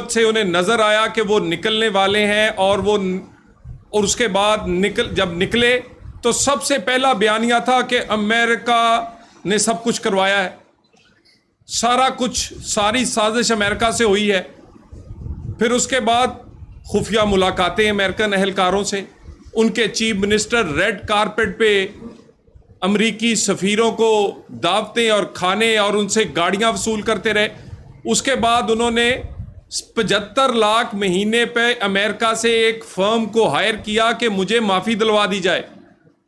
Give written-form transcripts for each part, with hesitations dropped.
से उन्हें नजर आया कि वो निकलने वाले हैं और उसके बाद जब निकले तो सबसे पहला बयानिया था कि अमेरिका ने सब कुछ करवाया है, सारा कुछ, सारी साजिश अमेरिका से हुई है। फिर उसके बाद खुफिया मुलाकातें अमेरिकन अहलकारों से, उनके चीफ मिनिस्टर रेड कारपेट पे अमरीकी सफ़ीरों को दावतें और खाने और उनसे गाड़ियां वसूल करते रहे। उसके बाद उन्होंने 75 लाख महीने पे अमेरिका से एक फर्म को हायर किया कि मुझे माफ़ी दिलवा दी जाए,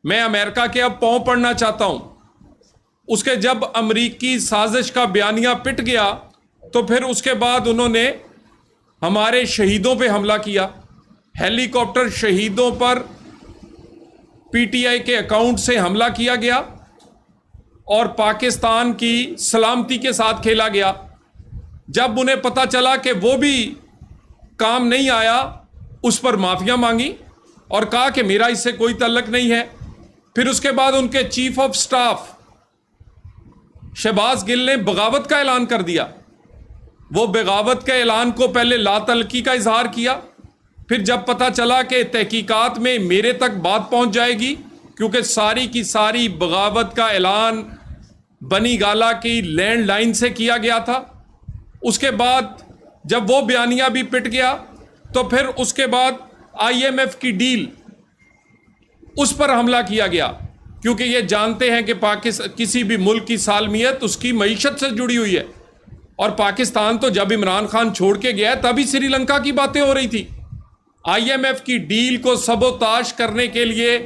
मैं अमेरिका के अब पांव पड़ना चाहता हूं। उसके जब अमरीकी साजिश का बयानिया पिट गया तो फिर उसके बाद उन्होंने हमारे शहीदों पे हमला किया। हेलीकॉप्टर शहीदों पर पीटीआई के अकाउंट से हमला किया गया और पाकिस्तान की सलामती के साथ खेला गया। जब उन्हें पता चला कि वो भी काम नहीं आया, उस पर माफिया मांगी और कहा कि मेरा इससे कोई तल्लक नहीं है। फिर उसके बाद उनके chief of staff Shahbaz Gill ने बगावत का ऐलान कर दिया। वो बगावत के ऐलान को पहले लातल्की का इजहार किया, फिर जब पता चला कि तहकीकात में मेरे तक बात पहुंच जाएगी, क्योंकि सारी की सारी बगावत का ऐलान बनी गाला की लैंडलाइन से किया गया था। उसके बाद जब वो बयानिया भी पिट गया तो फिर उसके बाद IMF की डील, उस पर हमला किया गया, क्योंकि ये जानते हैं कि किसी भी मुल्क की सालमियत उसकी मईशत से जुड़ी हुई है। और पाकिस्तान तो जब इमरान खान छोड़ के गया तभी श्रीलंका की बातें हो रही थी। IMF की डील को सबोताश करने के लिए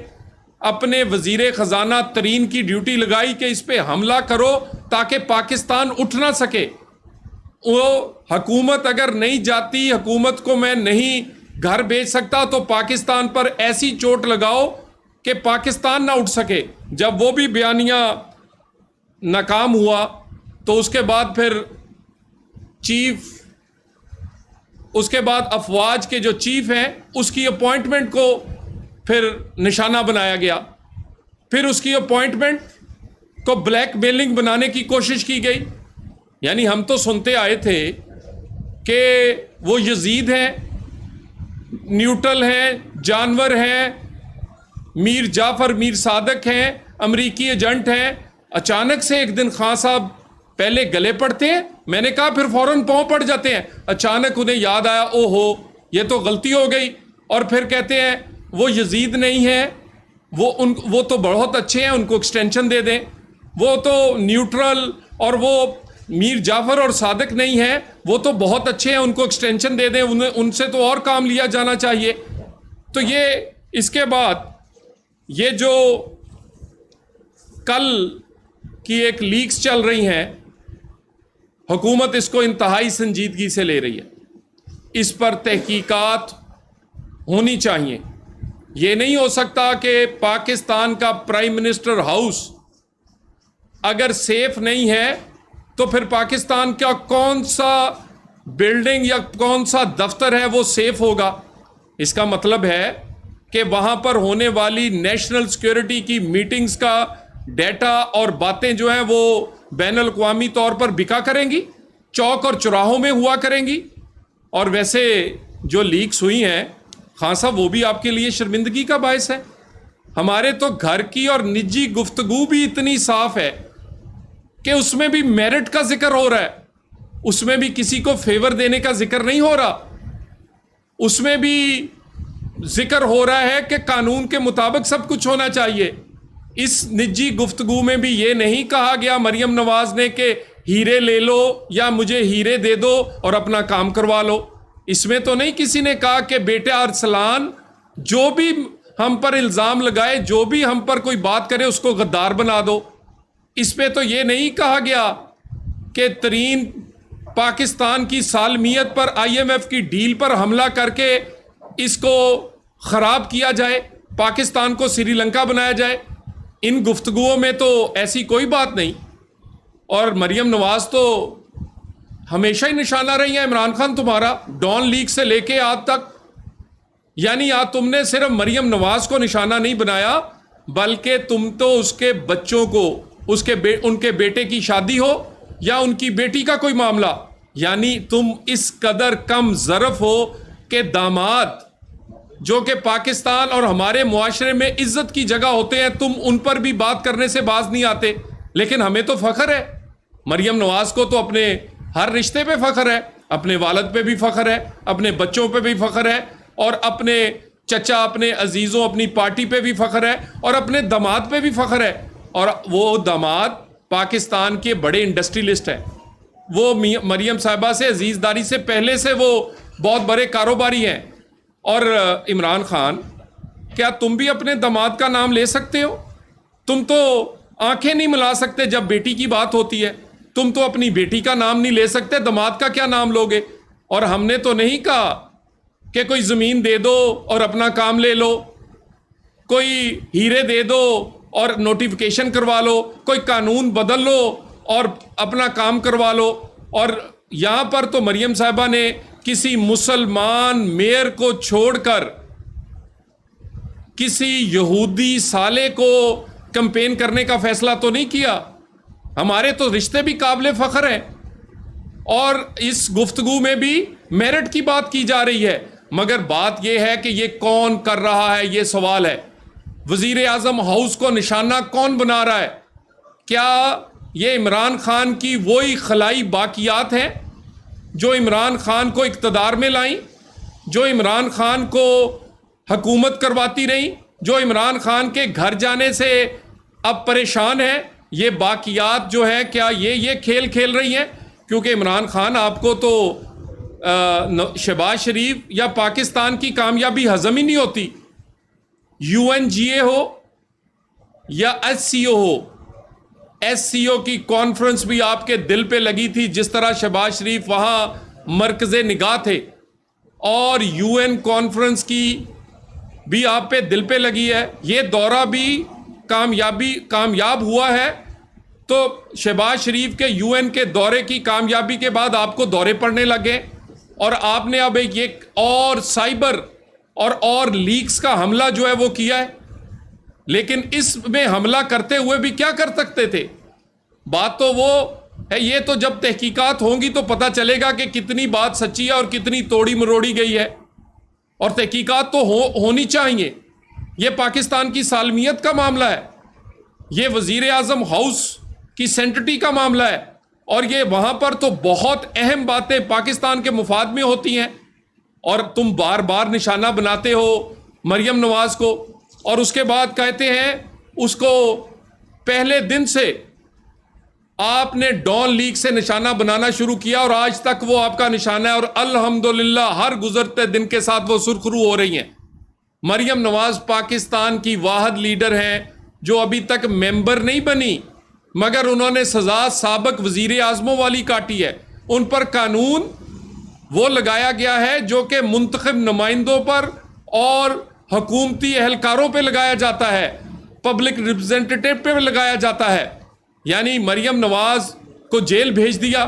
अपने वजीर खजाना तरीन की ड्यूटी लगाई कि इस पे हमला करो ताकि पाकिस्तान उठ ना सके। वो हुकूमत अगर नहीं जाती, हुकूमत को मैं नहीं घर भेज सकता, तो पाकिस्तान पर ऐसी चोट लगाओ कि पाकिस्तान ना उठ सके। जब वो भी बयानिया नाकाम हुआ तो उसके बाद फिर उसके बाद अफवाज के जो चीफ हैं उसकी अपॉइंटमेंट को फिर निशाना बनाया गया। फिर उसकी अपॉइंटमेंट को ब्लैकमेलिंग बनाने की कोशिश की गई। यानी हम तो सुनते आए थे कि वो यजीद हैं, न्यूट्रल हैं, जानवर हैं, मीर जाफर मीर सादक हैं, अमरीकी एजेंट हैं। अचानक से एक दिन खान साहब पहले गले पड़ते हैं, मैंने कहा फिर फौरन पांव पड़ जाते हैं। अचानक उन्हें याद आया, ओहो ये तो गलती हो गई, और फिर कहते हैं वो यजीद नहीं है, वो तो बहुत अच्छे हैं, उनको एक्सटेंशन दे दें। वो तो न्यूट्रल और वो मीर जाफर और सादक नहीं है, वो तो बहुत अच्छे हैं, उनको एक्सटेंशन दे दें, उनसे तो और काम लिया जाना चाहिए। तो ये इसके बाद ये जो कल की एक लीक्स चल रही हैं, हुकूमत इसको इंतहाई संजीदगी से ले रही है। इस पर तहकीकात होनी चाहिए। ये नहीं हो सकता कि पाकिस्तान का प्राइम मिनिस्टर हाउस अगर सेफ नहीं है तो फिर पाकिस्तान का कौन सा बिल्डिंग या कौन सा दफ्तर है वो सेफ होगा। इसका मतलब है कि वहां पर होने वाली नेशनल सिक्योरिटी की मीटिंग्स का डेटा और बातें जो हैं वो बैनुल अक़वामी तौर पर बिका करेंगी, चौक और चौराहों में हुआ करेंगी। और वैसे जो लीक्स हुई हैं खान साहब, वो भी आपके लिए शर्मिंदगी का बायस है। हमारे तो घर की और निजी गुफ्तगू भी इतनी साफ है कि उसमें भी मेरिट का जिक्र हो रहा है, उसमें भी किसी को फेवर देने का जिक्र नहीं हो रहा, उसमें भी जिक्र हो रहा है कि कानून के मुताबिक सब कुछ होना चाहिए। इस निजी गुफ्तगू में भी ये नहीं कहा गया मरियम नवाज ने कि हीरे ले लो या मुझे हीरे दे दो और अपना काम करवा लो। इसमें तो नहीं किसी ने कहा कि बेटा अरसलान जो भी हम पर इल्ज़ाम लगाए, जो भी हम पर कोई बात करे उसको गद्दार बना दो। इसमें तो ये नहीं कहा गया कि तरीन पाकिस्तान की सालमियत पर IMF की डील पर हमला करके इसको ख़राब किया जाए, पाकिस्तान को श्रीलंका बनाया जाए। इन गुफ्तगुओं में तो ऐसी कोई बात नहीं। और मरियम नवाज तो हमेशा ही निशाना रही है इमरान खान तुम्हारा, डॉन लीग से लेके आज तक। यानी आज तुमने सिर्फ मरियम नवाज को निशाना नहीं बनाया, बल्कि तुम तो उसके बच्चों को, उनके बेटे की शादी हो या उनकी बेटी का कोई मामला, यानी तुम इस कदर कम ज़रफ़ हो कि दामाद जो कि पाकिस्तान और हमारे मुआशरे में इज्जत की जगह होते हैं, तुम उन पर भी बात करने से बाज नहीं आते। लेकिन हमें तो फ़ख्र है, मरियम नवाज को तो अपने हर रिश्ते पे फ़ख्र है, अपने वालिद पे भी फ़ख्र है, अपने बच्चों पे भी फ़ख्र है, और अपने चचा, अपने अजीज़ों, अपनी पार्टी पे भी फ़ख्र है, और अपने दामाद पे भी फ़ख्र है। और वो दामाद पाकिस्तान के बड़े इंडस्ट्रियलिस्ट हैं। वो मरियम साहिबा से अजीज़दारी से पहले से वो बहुत बड़े कारोबारी हैं। और इमरान खान, क्या तुम भी अपने दामाद का नाम ले सकते हो? तुम तो आंखें नहीं मिला सकते जब बेटी की बात होती है। तुम तो अपनी बेटी का नाम नहीं ले सकते, दामाद का क्या नाम लोगे? और हमने तो नहीं कहा कि कोई ज़मीन दे दो और अपना काम ले लो, कोई हीरे दे दो और नोटिफिकेशन करवा लो, कोई कानून बदल लो और अपना काम करवा लो। और यहाँ पर तो मरियम साहिबा ने किसी मुसलमान मेयर को छोड़कर किसी यहूदी साले को कैंपेन करने का फैसला तो नहीं किया। हमारे तो रिश्ते भी काबिल फ़ख्र हैं, और इस गुफ्तगू में भी मेरिट की बात की जा रही है। मगर बात यह है कि ये कौन कर रहा है, ये सवाल है। वज़ीर आज़म हाउस को निशाना कौन बना रहा है? क्या ये इमरान खान की वही खलाई बाकियात हैं जो इमरान खान को इक़्तिदार में लाई, जो इमरान खान को हुकूमत करवाती रही, जो इमरान खान के घर जाने से अब परेशान है? ये बाकियात जो है, क्या ये खेल खेल रही हैं? क्योंकि इमरान खान आपको तो शहबाज शरीफ या पाकिस्तान की कामयाबी हजम ही नहीं होती। UNGA हो या SCO हो, SCO की कॉन्फ्रेंस भी आपके दिल पे लगी थी, जिस तरह शहबाज शरीफ वहां मरकज़े निगाह थे, और UN कॉन्फ्रेंस की भी आप पे दिल पे लगी है। ये दौरा भी कामयाब हुआ है। तो शहबाज शरीफ के UN के दौरे की कामयाबी के बाद आपको दौरे पड़ने लगे, और आपने अब एक और साइबर और लीक्स का हमला जो है वो किया है। लेकिन इसमें हमला करते हुए भी क्या कर सकते थे? बात तो वो है, ये तो जब तहकीकात होंगी तो पता चलेगा कि कितनी बात सच्ची है और कितनी तोड़ी मरोड़ी गई है। और तहकीकात तो होनी चाहिए। ये पाकिस्तान की सालमियत का मामला है, ये वज़ीर आज़म हाउस की सेंटिटी का मामला है, और ये वहाँ पर तो बहुत अहम बातें पाकिस्तान के मुफाद में होती हैं, और तुम बार बार निशाना बनाते हो मरियम नवाज को, और उसके बाद कहते हैं उसको पहले दिन से आपने डॉन लीग से निशाना बनाना शुरू किया, और आज तक वो आपका निशाना है। और अल्हम्दुलिल्लाह हर गुजरते दिन के साथ वो सुरखरू हो रही हैं। मरियम नवाज पाकिस्तान की वाहिद लीडर हैं जो अभी तक मेंबर नहीं बनी, मगर उन्होंने सजा साबिक वजीर आज़मों वाली काटी है। उन पर कानून वो लगाया गया है जो कि मुंतखब नुमाइंदों पर और हुकूमती एहलकारों पे लगाया जाता है, पब्लिक रिप्रेजेंटेटिव पे लगाया जाता है। यानी मरियम नवाज को जेल भेज दिया,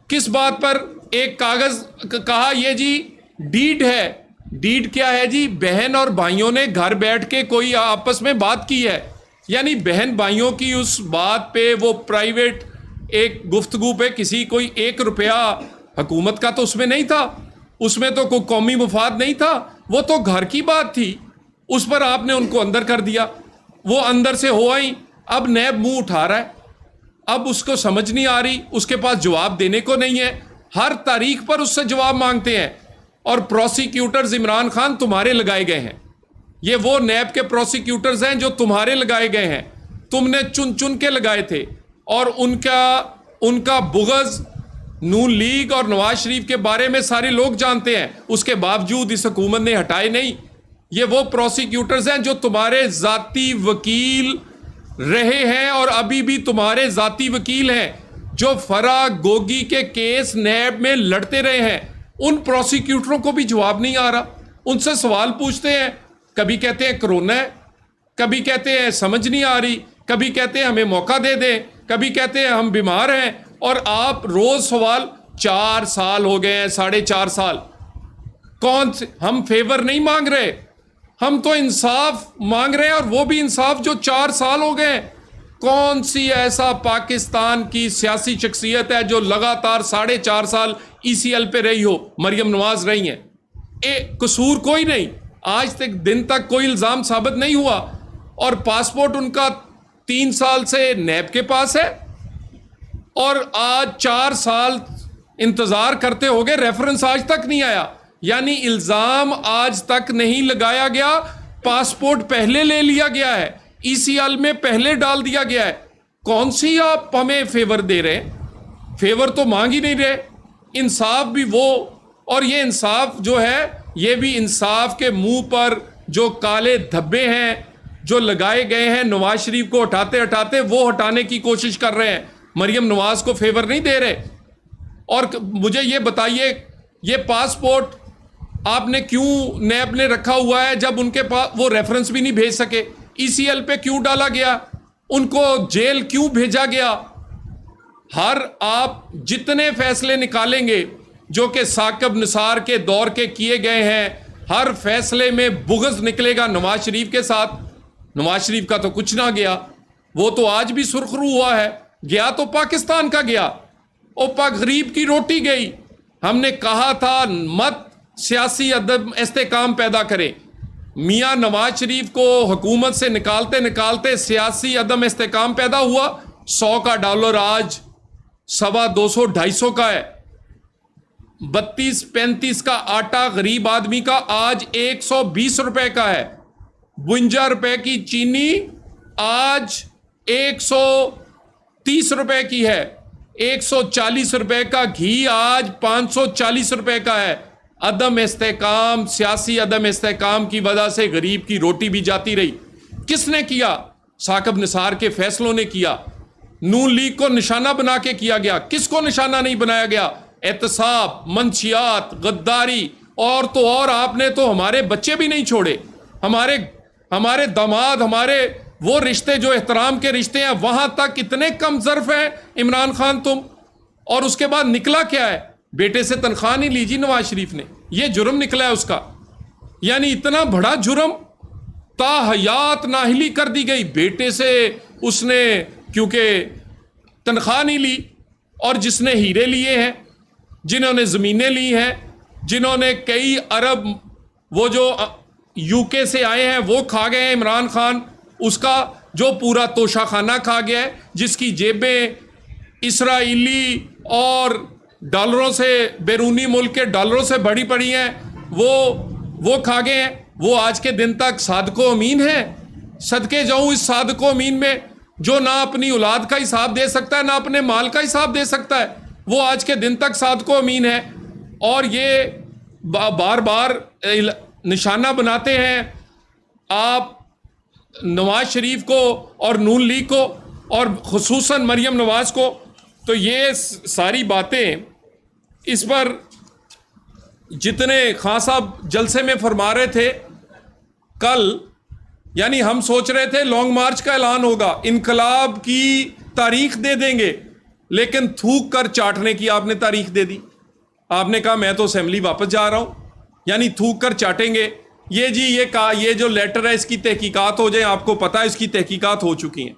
किस बात पर? एक कागज कहा ये जी डीड है। डीड क्या है जी? बहन और भाइयों ने घर बैठ के कोई आपस में बात की है, यानी बहन भाइयों की उस बात पे, वो प्राइवेट एक गुफ्तगू पे किसी कोई 1 रुपया हुकूमत का तो उसमें नहीं था, उसमें तो कोई कौमी मुफाद नहीं था, वो तो घर की बात थी। उस पर आपने उनको अंदर कर दिया, वो अंदर से हो आई। अब नैब मुंह उठा रहा है, अब उसको समझ नहीं आ रही, उसके पास जवाब देने को नहीं है, हर तारीख पर उससे जवाब मांगते हैं। और प्रोसिक्यूटर्स इमरान खान तुम्हारे लगाए गए हैं, ये वो नैब के प्रोसिक्यूटर्स हैं जो तुम्हारे लगाए गए हैं, तुमने चुन चुन के लगाए थे। और उनका बुग़्ज़ नून लीग और नवाज शरीफ के बारे में सारे लोग जानते हैं, उसके बावजूद इस हुकूमत ने हटाए नहीं। ये वो प्रोसिक्यूटर्स हैं जो तुम्हारे ज़ाती वकील रहे हैं और अभी भी तुम्हारे ज़ाती वकील हैं, जो फरा गोगी के केस नैब में लड़ते रहे हैं। उन प्रोसिक्यूटरों को भी जवाब नहीं आ रहा, उनसे सवाल पूछते हैं, कभी कहते हैं कोरोना है, कभी कहते हैं समझ नहीं आ रही, कभी कहते हैं हमें मौका दे दें, कभी कहते हैं हम बीमार हैं। और आप रोज सवाल, 4 साल हो गए हैं, 4.5 साल, कौन से हम फेवर नहीं मांग रहे, हम तो इंसाफ मांग रहे हैं, और वो भी इंसाफ जो 4 साल हो गए हैं। कौन सी ऐसा पाकिस्तान की सियासी शख्सियत है जो लगातार 4.5 साल ECL पे रही हो? मरियम नवाज रही हैं। कसूर कोई नहीं, आज तक दिन तक कोई इल्ज़ाम साबित नहीं हुआ, और पासपोर्ट उनका 3 साल से नैब के पास है, और आज 4 साल इंतजार करते हो गए, रेफरेंस आज तक नहीं आया। यानी इल्ज़ाम आज तक नहीं लगाया गया, पासपोर्ट पहले ले लिया गया है, ECL में पहले डाल दिया गया है। कौन सी आप हमें फेवर दे रहे हैं? फेवर तो मांग ही नहीं रहे। इंसाफ भी वो, और ये इंसाफ जो है ये भी इंसाफ के मुंह पर जो काले धब्बे हैं जो लगाए गए हैं नवाज शरीफ को हटाते हटाते, वो हटाने की कोशिश कर रहे हैं। मरियम नवाज को फेवर नहीं दे रहे। और मुझे ये बताइए, ये पासपोर्ट आपने क्यों नैब ने रखा हुआ है जब उनके पास वो रेफरेंस भी नहीं भेज सके? ECL पे क्यों डाला गया? उनको जेल क्यों भेजा गया? आप जितने फैसले निकालेंगे जो कि साकिब निसार के दौर के किए गए हैं, हर फैसले में बुग़्ज़ निकलेगा नवाज शरीफ के साथ। नवाज शरीफ का तो कुछ ना गया, वो तो आज भी सुर्खरू हुआ है। गया तो पाकिस्तान का गया, ओपा गरीब की रोटी गई। हमने कहा था मत सियासी अदम इस्तेकाम पैदा करें। मियाँ नवाज शरीफ को हुकूमत से निकालते निकालते सियासी अदम इस्तेकाम पैदा हुआ। 100 का डॉलर आज 250 250 का है। 32-35 का आटा गरीब आदमी का आज 120 रुपए का है। 52 रुपए की चीनी आज 130 रुपए की है। 140 रुपए का घी आज 540 रुपए का है। अदम इस्तेकाम, सियासी अदम इस्तेकाम की वजह से गरीब की रोटी भी जाती रही। किसने किया? साकिब निसार के फैसलों ने किया। नून लीग को निशाना बना के किया गया। किसको निशाना नहीं बनाया गया? एहतसाब, मंशियात, गद्दारी, और तो और आपने तो हमारे बच्चे भी नहीं छोड़े। हमारे दामाद, हमारे वो रिश्ते जो एहतराम के रिश्ते हैं, वहां तक इतने कम ज़र्फ हैं इमरान खान तुम। और उसके बाद निकला क्या है? बेटे से तनख्वाह नहीं लीजिए नवाज शरीफ ने, ये जुर्म निकला है उसका। यानी इतना बड़ा जुर्म, ताहयात नाहिली कर दी गई। बेटे से उसने क्योंकि तनख्वाह नहीं ली, और जिसने हीरे लिए हैं, जिन्होंने ज़मीनें ली हैं, जिन्होंने कई अरब वो जो UK से आए हैं वो खा गए हैं, इमरान खान उसका जो पूरा तोशाखाना खा गया है, जिसकी जेबें इसराइली और डॉलरों से, बैरूनी मुल्क के डॉलरों से भरी पड़ी हैं, वो खा गए हैं। वो आज के दिन तक सादको अमीन है। सदके जाऊं इस सादको अमीन में जो ना अपनी औलाद का हिसाब दे सकता है, ना अपने माल का हिसाब दे सकता है। वो आज के दिन तक सादको अमीन है। और ये बार बार निशाना बनाते हैं आप नवाज शरीफ को और नून लीग को, और खुसूसन मरियम नवाज को। तो ये सारी बातें, इस पर जितने खान साहब जलसे में फरमा रहे थे कल, यानी हम सोच रहे थे लॉन्ग मार्च का ऐलान होगा, इनकलाब की तारीख दे देंगे, लेकिन थूक कर चाटने की आपने तारीख दे दी। आपने कहा मैं तो असेंबली वापस जा रहा हूं, यानी थूक कर चाटेंगे। ये जी ये जो लेटर है इसकी तहकीकात हो जाए। आपको पता है इसकी तहकीकात हो चुकी हैं।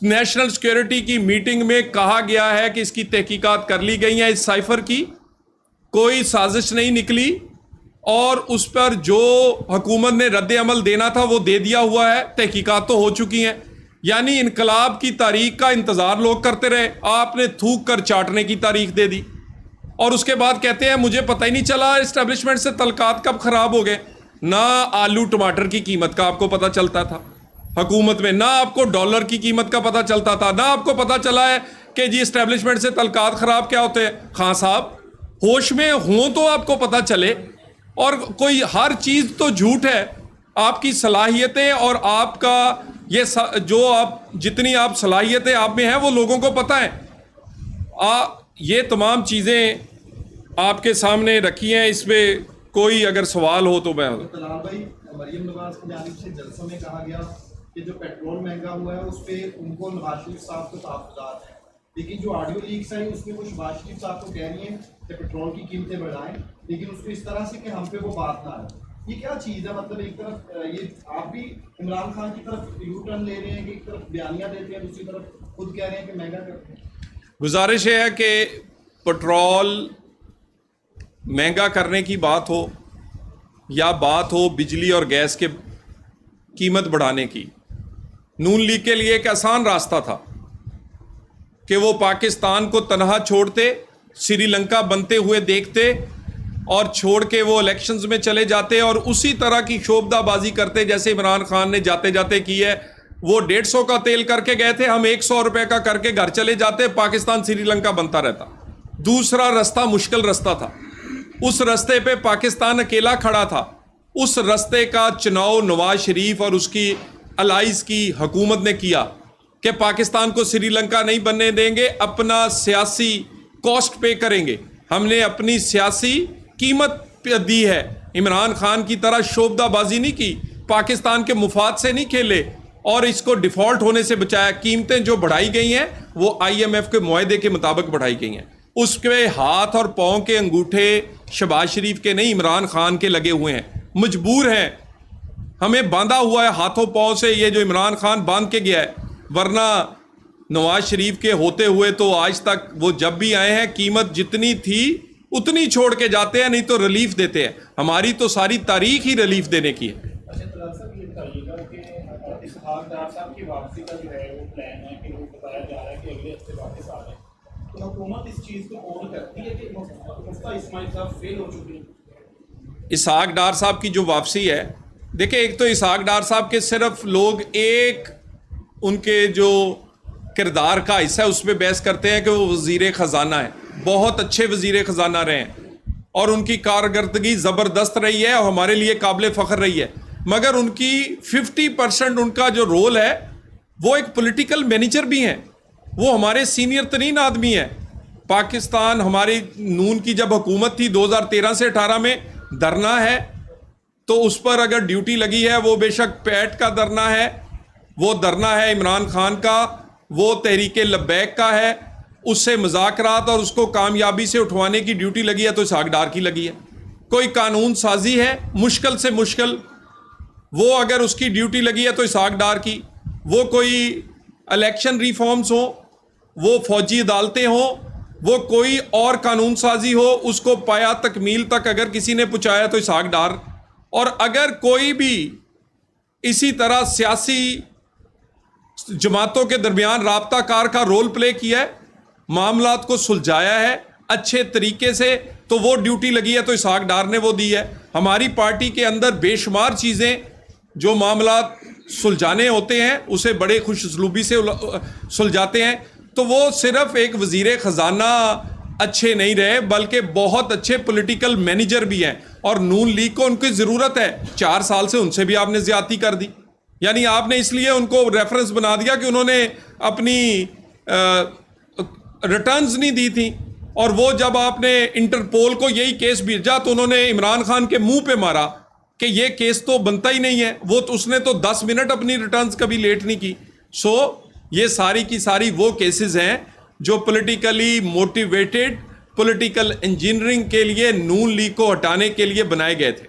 नेशनल सिक्योरिटी की मीटिंग में कहा गया है कि इसकी तहकीकात कर ली गई है। इस साइफर की कोई साजिश नहीं निकली, और उस पर जो हुकूमत ने रद्द अमल देना था वो दे दिया हुआ है। तहकीकात तो हो चुकी हैं। यानी इनकलाब की तारीख का इंतजार लोग करते रहे, आपने थूक कर चाटने की तारीख दे दी। और उसके बाद कहते हैं मुझे पता ही नहीं चला इस्टेब्लिशमेंट से तल्लुकात कब खराब हो गए। ना आलू टमाटर की कीमत का आपको पता चलता था हुकूमत में, ना आपको डॉलर की कीमत का पता चलता था, ना आपको पता चला है कि जी इस्टेब्लिशमेंट से तल्लुकात खराब क्या होते हैं। खान साहब होश में हों तो आपको पता चले। और कोई हर चीज तो झूठ है। आपकी सलाहियतें और आपका ये जो आप जितनी आप सलाहियतें आप में हैं वो लोगों को पता है। ये तमाम चीज़ें आपके सामने रखी हैं। इस पर कोई अगर सवाल हो तो मैं तलाल भाई, मरियम नवाज की जानिब से जलसों में कहा गया कि जो पेट्रोल महंगा हुआ है उस पर उनको नवाज शरीफ साहब को ताक़ुदात है, लेकिन जो ऑडियो लीक्स हैं उसमें वो नवाज शरीफ साहब को कह रही हैं कि पेट्रोल की कीमतें बढ़ाएं, लेकिन उसको इस तरह से कि हम पे वो बात ना आए। ये क्या चीज है? मतलब एक तरफ ये आप भी इमरान खान की तरफ यू टर्न ले रहे हैं कि एक तरफ बयानियां देते हैं, दूसरी तरफ खुद कह रहे हैं कि महंगा करते हैं। गुजारिश है कि पेट्रोल महंगा करने की बात हो या बात हो बिजली और गैस के कीमत बढ़ाने की, नून लीग के लिए एक आसान रास्ता था कि वो पाकिस्तान को तनहा छोड़ते, श्रीलंका बनते हुए देखते और छोड़ के वो इलेक्शंस में चले जाते और उसी तरह की शोबदाबाजी करते जैसे इमरान खान ने जाते जाते की है। वो 150 का तेल करके गए थे, हम 100 रुपए का करके घर चले जाते, पाकिस्तान श्रीलंका बनता रहता। दूसरा रास्ता मुश्किल रास्ता था, उस रास्ते पे पाकिस्तान अकेला खड़ा था। उस रास्ते का चुनाव नवाज शरीफ और उसकी अलाइज की हुकूमत ने किया कि पाकिस्तान को श्रीलंका नहीं बनने देंगे, अपना सियासी कॉस्ट पे करेंगे। हमने अपनी सियासी कीमत दी है। इमरान खान की तरह शोबदाबाजी नहीं की, पाकिस्तान के मुफाद से नहीं खेले और इसको डिफॉल्ट होने से बचाया। कीमतें जो बढ़ाई गई हैं वो IMF के मुआहदे के मुताबिक बढ़ाई गई हैं। उसके हाथ और पाँव के अंगूठे शहबाज शरीफ के नहीं, इमरान खान के लगे हुए हैं। मजबूर हैं, हमें बांधा हुआ है हाथों पाँव से, ये जो इमरान खान बांध के गया है। वरना नवाज शरीफ के होते हुए तो आज तक वो जब भी आए हैं कीमत जितनी थी उतनी छोड़ के जाते हैं, नहीं तो रिलीफ देते हैं। हमारी तो सारी तारीख ही रिलीफ देने की है। अच्छा तलाल साहब, ये बताइएगा कि इसहाक डार साहब की वापसी का जो है वो प्लान है कि वो बताया जा रहा है कि अगले हफ्ते वापस आ रहे हैं, तो हुकूमत इस चीज़ को ऑन करती है कि मुफ्ता इस्माइल साहब फेल हो चुके हैं। इसहाक डार साहब की जो वापसी है, देखिए एक तो इसहाक डार साहब के सिर्फ लोग एक उनके जो किरदार का हिस्सा है उस पर बहस करते हैं कि वो वज़ीर ख़जाना है। बहुत अच्छे वज़ीर ख़जाना रहे हैं और उनकी कारकर्दगी ज़बरदस्त रही है और हमारे लिए काबिल फ़ख्र रही है। मगर उनकी 50% उनका जो रोल है वो एक पॉलिटिकल मैनेजर भी हैं। वो हमारे सीनियर तरीन आदमी हैं। पाकिस्तान हमारी नून की जब हुकूमत थी 2013 से 18 में, धरना है तो उस पर अगर ड्यूटी लगी है, वो बेशक पैट का धरना है, वो धरना है इमरान खान का, वो तहरीक लब्बैक का है, उससे मुज़ाकरात और उसको कामयाबी से उठवाने की ड्यूटी लगी है तो इसहाक डार की लगी है। कोई कानून साजी है मुश्किल से मुश्किल, वो अगर उसकी ड्यूटी लगी है तो इसहाक डार की। वो कोई इलेक्शन रिफॉर्म्स हो, वो फौजी अदालतें हो, वो कोई और कानून साजी हो, उसको पाया तकमील तक अगर किसी ने पहुँचाया तो इसहाक डार। और अगर कोई भी इसी तरह सियासी जमातों के दरमियान राब्ता कार का रोल प्ले किया है, मामलात को सुलझाया है अच्छे तरीके से, तो वो ड्यूटी लगी है तो इसहाक डार ने वो दी है। हमारी पार्टी के अंदर बेशुमार चीज़ें जो मामलात सुलझाने होते हैं उसे बड़े खुशउस्लूबी से सुलझाते हैं। तो वो सिर्फ एक वज़ीर ख़जाना अच्छे नहीं रहे बल्कि बहुत अच्छे पॉलिटिकल मैनेजर भी हैं और नून लीग को उनकी ज़रूरत है। 4 साल से उनसे भी आपने ज़्यादती कर दी, यानी आपने इसलिए उनको रेफरेंस बना दिया कि उन्होंने अपनी रिटर्न्स नहीं दी थी। और वो जब आपने इंटरपोल को यही केस भेजा तो उन्होंने इमरान खान के मुंह पे मारा कि ये केस तो बनता ही नहीं है। वो तो उसने तो 10 मिनट अपनी रिटर्न्स कभी लेट नहीं की। सो ये सारी की सारी वो केसेस हैं जो पॉलिटिकली मोटिवेटेड पॉलिटिकल इंजीनियरिंग के लिए नून लीग को हटाने के लिए बनाए गए थे।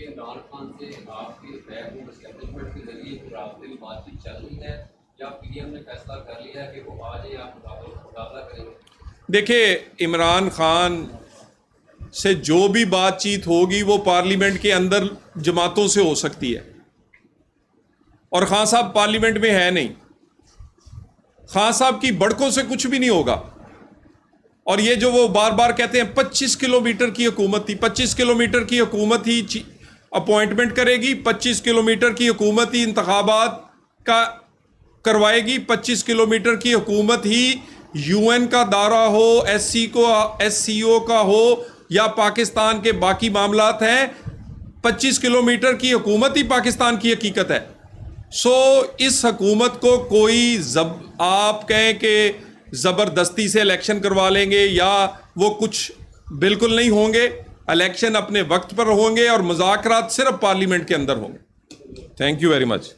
इमरान खान से आपके बैकवर्ड एस्टेब्लिशमेंट के जरिए राब्ते में बातचीत चल रही है या पीडीएम ने फैसला कर लिया है कि वो आ जाए, आप मुकाबला करेंगे? देखिए, इमरान खान से जो भी बातचीत होगी वो पार्लियामेंट के अंदर जमातों से हो सकती है और खान साहब पार्लियामेंट में है नहीं। खान साहब की बड़कों से कुछ भी नहीं होगा। और ये जो वो बार बार कहते हैं 25 किलोमीटर की हुकूमत थी, 25 किलोमीटर की हुकूमत ही अपॉइंटमेंट करेगी, 25 किलोमीटर की हुकूमत ही इंतखाबात का करवाएगी, 25 किलोमीटर की हुकूमत ही UN का दौरा हो, SCO का हो या पाकिस्तान के बाकी मामलात हैं, 25 किलोमीटर की हुकूमत ही पाकिस्तान की हकीकत है। सो इस हुकूमत को कोई आप कहें कि ज़बरदस्ती से इलेक्शन करवा लेंगे या वो कुछ बिल्कुल नहीं होंगे। इलेक्शन अपने वक्त पर होंगे और मुज़ाकरात सिर्फ पार्लियामेंट के अंदर होंगे। Thank you very much.